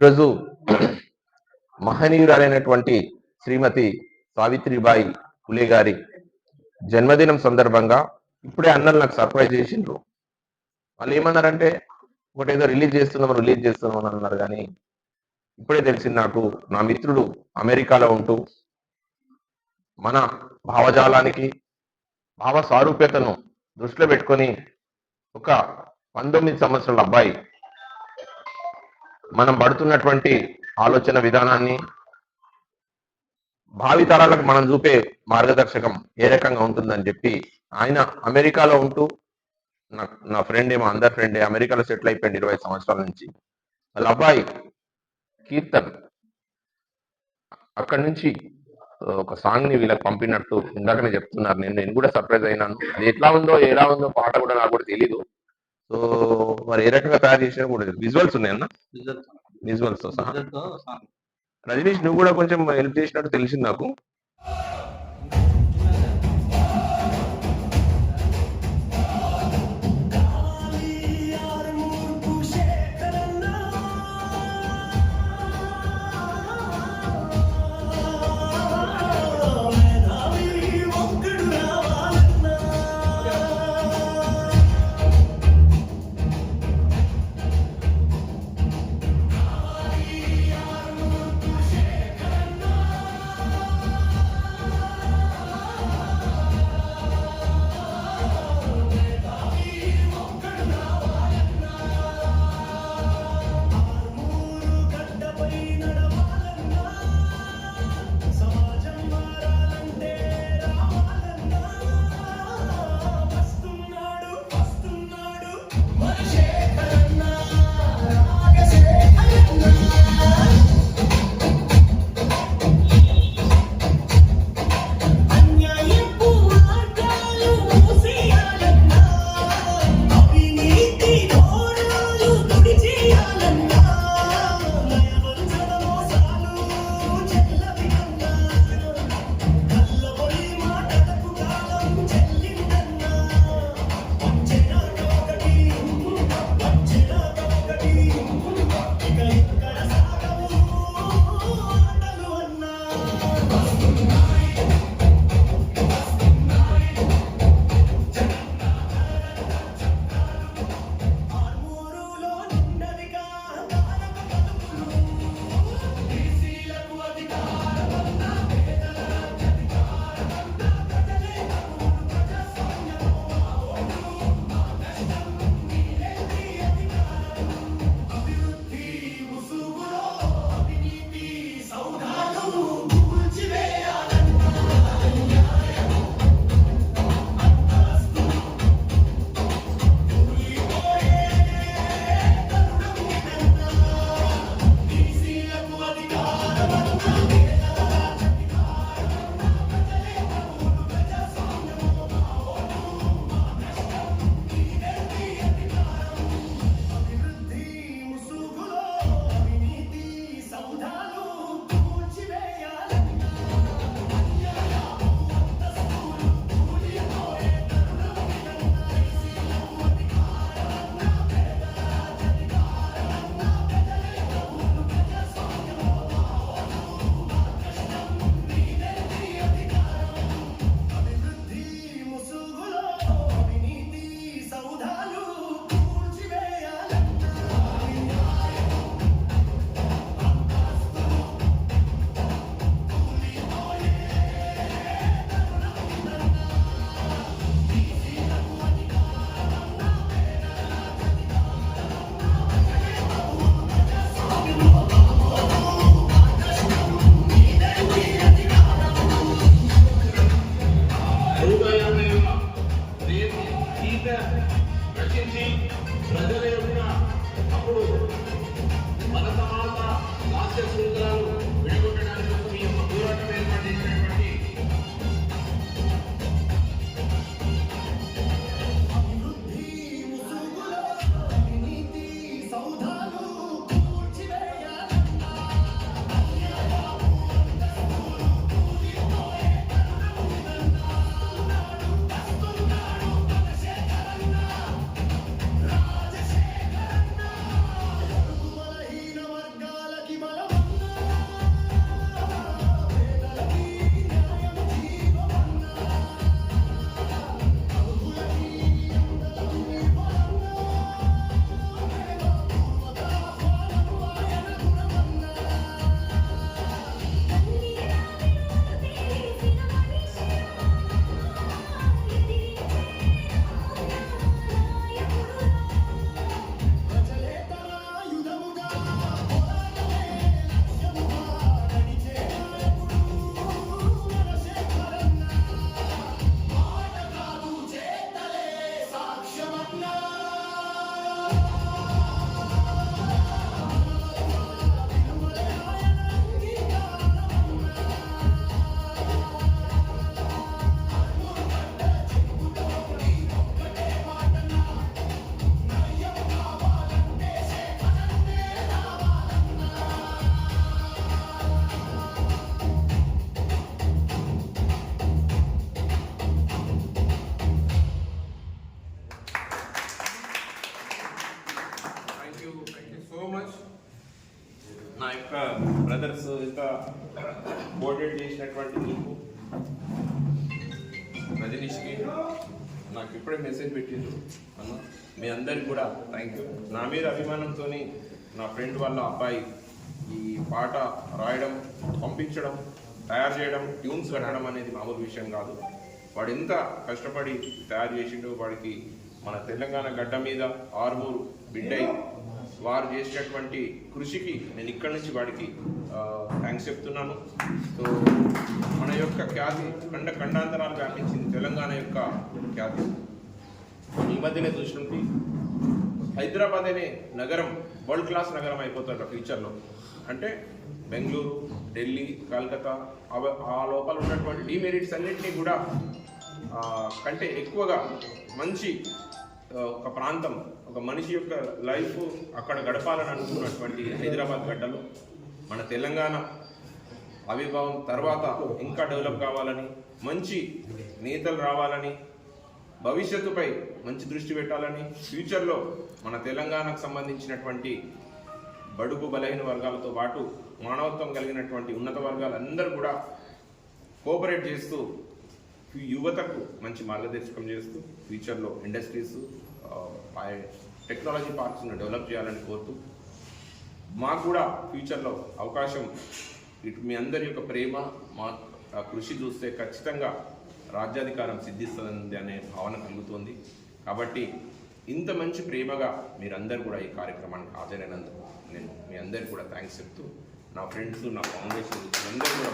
ఈరోజు మహనీయురాలైనటువంటి శ్రీమతి సావిత్రిబాయి ఫులే గారి జన్మదినం సందర్భంగా ఇప్పుడే అన్నలు నాకు సర్ప్రైజ్ చేసిండ్రు. వాళ్ళు ఏమన్నారంటే ఒకటి ఏదో రిలీజ్ చేస్తున్నాం అని అన్నారు. కానీ ఇప్పుడే తెలిసింది నాకు, నా మిత్రుడు అమెరికాలో ఉంటూ మన భావజాలానికి భావ సారూప్యతను దృష్టిలో పెట్టుకొని ఒక 19 సంవత్సరాల అబ్బాయి మనం పడుతున్నటువంటి ఆలోచన విధానాన్ని, భావితరాలకు మనం చూపే మార్గదర్శకం ఏ రకంగా ఉంటుందని చెప్పి ఆయన అమెరికాలో ఉంటూ, నా ఫ్రెండ్ ఏమో అందరి ఫ్రెండే, అమెరికాలో సెటిల్ అయిపోయింది 20 సంవత్సరాల నుంచి. వాళ్ళ అబ్బాయి కీర్తన్ అక్కడి నుంచి ఒక సాంగ్ ని వీళ్ళకి పంపినట్టు ఇందాకనే చెప్తున్నారు. నేను కూడా సర్ప్రైజ్ అయినాను. అది ఎలా ఉందో పాట కూడా నాకు కూడా తెలీదు. సో మరి ఏ రకంగా తయారు చేసినా కూడా విజువల్స్ ఉన్నాయన్న, విజువల్స్ తో సహా. రజనీష్, నువ్వు కూడా కొంచెం హెల్ప్ చేసినట్టు తెలిసింది నాకు. నా యొక్క బ్రదర్స్ ఇంత కోఆర్డినేట్ చేసినటువంటి మీకు రజనీష్కి నాకు ఇప్పుడే మెసేజ్ పెట్టిండ్రు అన్న, మీ అందరికి కూడా థ్యాంక్ యూ. నా మీద అభిమానంతో నా ఫ్రెండ్ వాళ్ళ అబ్బాయి ఈ పాట రాయడం, పంపించడం, తయారు చేయడం, ట్యూన్స్ కట్టడం అనేది మామూలు విషయం కాదు. వాడు ఎంత కష్టపడి తయారు చేసిండో, వాడికి మన తెలంగాణ గడ్డ మీద ఆర్మూరు బిడ్డై వారు చేసినటువంటి కృషికి నేను ఇక్కడి నుంచి వాడికి థ్యాంక్స్ చెప్తున్నాను. సో మన యొక్క ఖ్యాతి ఖండాంతరాలు వ్యాపించింది, తెలంగాణ యొక్క ఖ్యాతి. ఈ మధ్యనే చూసినట్టు హైదరాబాద్ అనే నగరం వరల్డ్ క్లాస్ నగరం అయిపోతుంది ఫ్యూచర్లో. అంటే బెంగళూరు, ఢిల్లీ, కలకత్తా ఆ లోపల ఉన్నటువంటి డిమెరిట్స్ అన్నింటినీ కూడా కంటే ఎక్కువగా మంచి ఒక ప్రాంతం, ఒక మనిషి యొక్క లైఫ్ అక్కడ గడపాలని అనుకున్నటువంటి హైదరాబాద్ గడ్డలో మన తెలంగాణ ఆవిర్భావం తర్వాత ఇంకా డెవలప్ కావాలని, మంచి నేతలు రావాలని, భవిష్యత్తుపై మంచి దృష్టి పెట్టాలని, ఫ్యూచర్లో మన తెలంగాణకు సంబంధించినటువంటి బడుగు బలహీన వర్గాలతో పాటు మానవత్వం కలిగినటువంటి ఉన్నత వర్గాలందరూ కూడా కోఆపరేట్ చేస్తూ యువతకు మంచి మార్గదర్శకం చేస్తూ ఫ్యూచర్లో ఇండస్ట్రీస్, టెక్నాలజీ పార్క్స్ను డెవలప్ చేయాలని కోరుతూ, మాకు కూడా ఫ్యూచర్లో అవకాశం ఇటు మీ అందరి యొక్క ప్రేమ, మా కృషి చూస్తే ఖచ్చితంగా రాజ్యాధికారం సిద్ధిస్తుంది అనే భావన కలుగుతుంది. కాబట్టి ఇంత మంచి ప్రేమగా మీరందరూ కూడా ఈ కార్యక్రమానికి హాజరైనందుకు నేను మీ అందరికీ కూడా థ్యాంక్స్ చెప్తూ, నా ఫ్రెండ్స్, నా ఫౌండేషన్ అందరూ కూడా